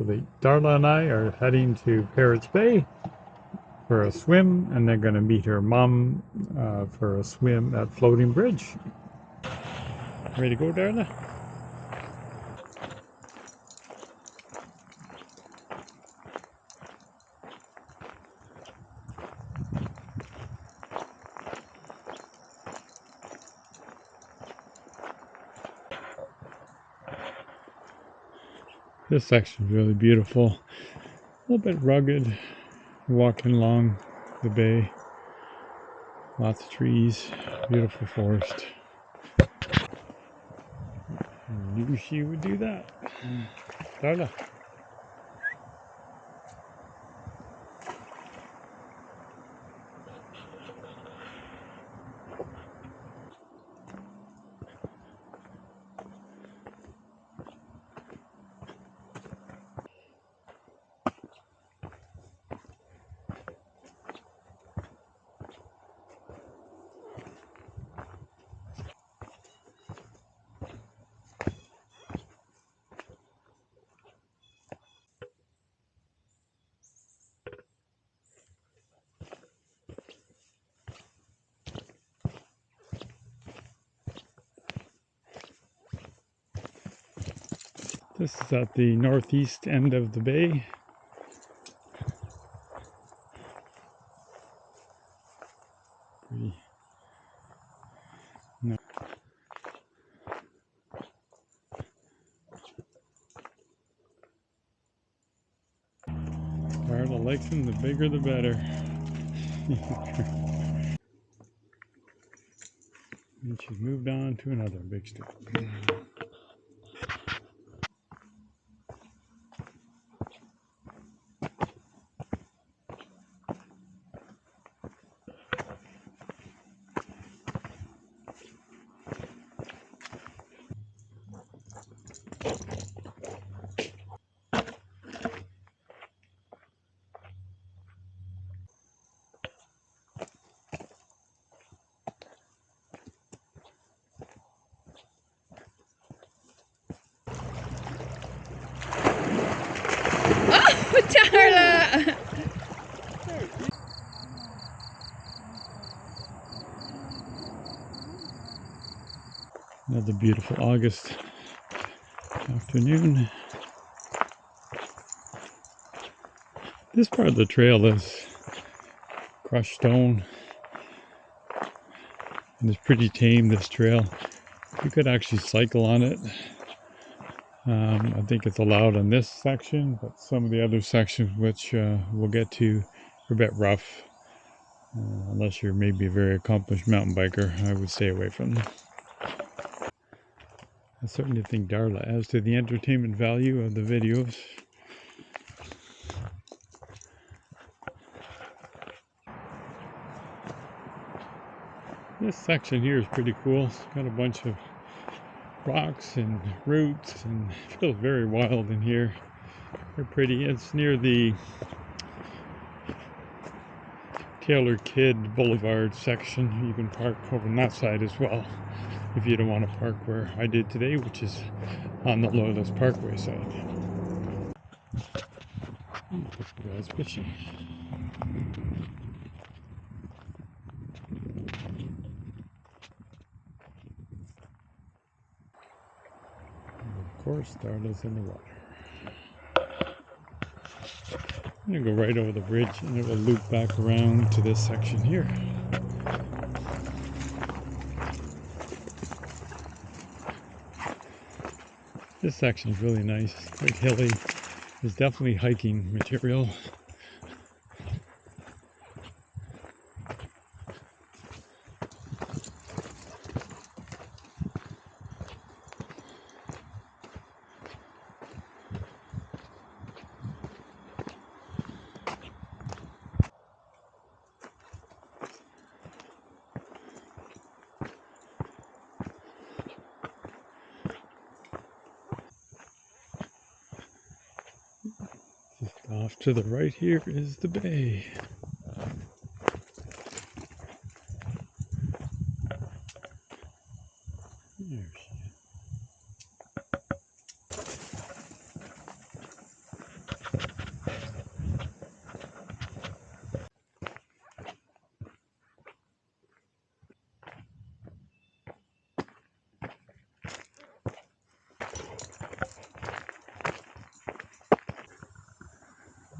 Darla and I are heading to Parrot Bay for a swim, and they're going to meet her mom for a swim at Floating Bridge. Ready to go, Darla? This section is really beautiful. A little bit rugged, walking along the bay. Lots of trees, beautiful forest. I knew she would do that. Darla. This is at the northeast end of the bay. Pretty. No. Darla likes them, the bigger the better. And she's moved on to another big step. Oh, Darla! Another beautiful August afternoon. This part of the trail is crushed stone, and it's pretty tame, this trail. You could actually cycle on it. I think it's allowed in this section, but some of the other sections, which we'll get to, are a bit rough. Unless you're maybe a very accomplished mountain biker, I would stay away from them. I certainly think Darla adds to the entertainment value of the videos. This section here is pretty cool. It's got a bunch of rocks and roots, and it feels very wild in here. They're pretty. It's near the Taylor Kidd Boulevard section. You can park over on that side as well if you don't want to park where I did today, which is on the Loyalist Parkway side. You guys fishing. Of course, Darla's in the water. I'm going to go right over the bridge, and it will loop back around to this section here. This section is really nice, quite hilly. It's definitely hiking material. Just off to the right here is the bay. There she is.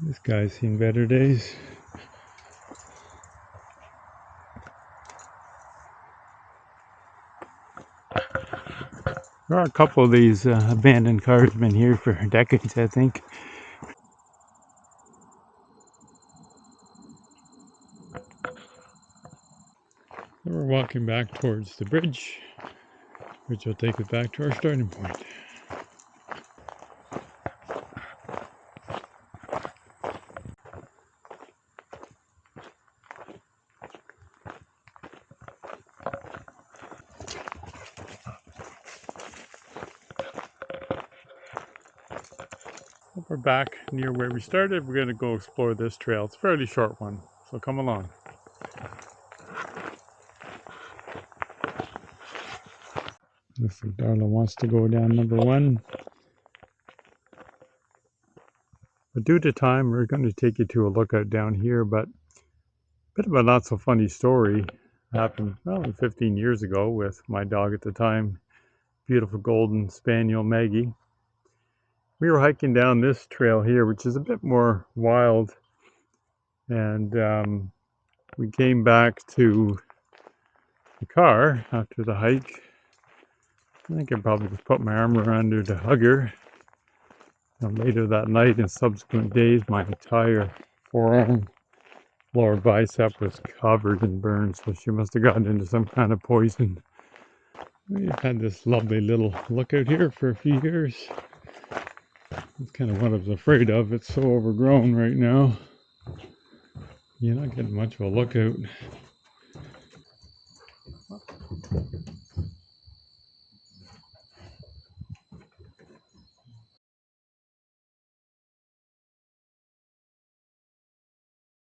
This guy's seen better days. There are a couple of these abandoned cars been here for decades, I think. And we're walking back towards the bridge, which will take us back to our starting point. We're back near where we started. We're going to go explore this trail. It's a fairly short one, so come along. Looks like Darla wants to go down number 1. But due to time, we're going to take you to a lookout down here, but a bit of a not so funny story happened 15 years ago with my dog at the time, beautiful golden spaniel Maggie. We were hiking down this trail here, which is a bit more wild, and we came back to the car after the hike. I think I probably just put my arm around her to hug her. And later that night and subsequent days, my entire forearm, lower bicep was covered in burns, so she must have gotten into some kind of poison. We've had this lovely little lookout here for a few years. It's kind of what I was afraid of. It's so overgrown right now. You're not getting much of a lookout.